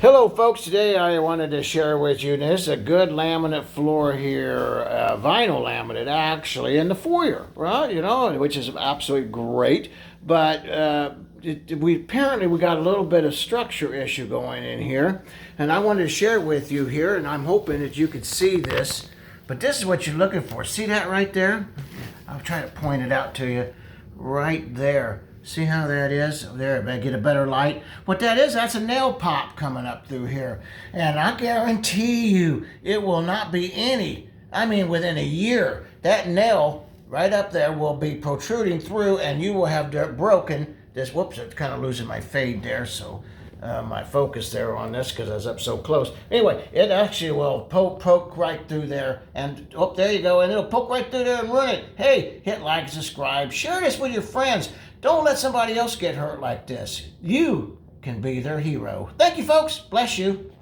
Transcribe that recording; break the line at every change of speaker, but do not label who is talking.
Hello folks, today I wanted to share with you, this is a good laminate floor here, vinyl laminate actually, in the foyer, right? Which is absolutely great, but we got a little bit of structure issue going in here, and I wanted to share it with you here, and I'm hoping that you could see this, but this is what you're looking for. See that right there? I'll try to point it out to you right there. See how that is? There, get a better light. What that is, that's a nail pop coming up through here. And I guarantee you, it will not be within a year, that nail right up there will be protruding through and you will have broken this. Whoops, it's kind of losing my fade there, so my focus there on this because I was up so close. Anyway, it actually will poke right through there, and oh, there you go, and it'll poke right through there and ruin it. Hey, hit like, subscribe, share this with your friends. Don't let somebody else get hurt like this. You can be their hero. Thank you, folks. Bless you.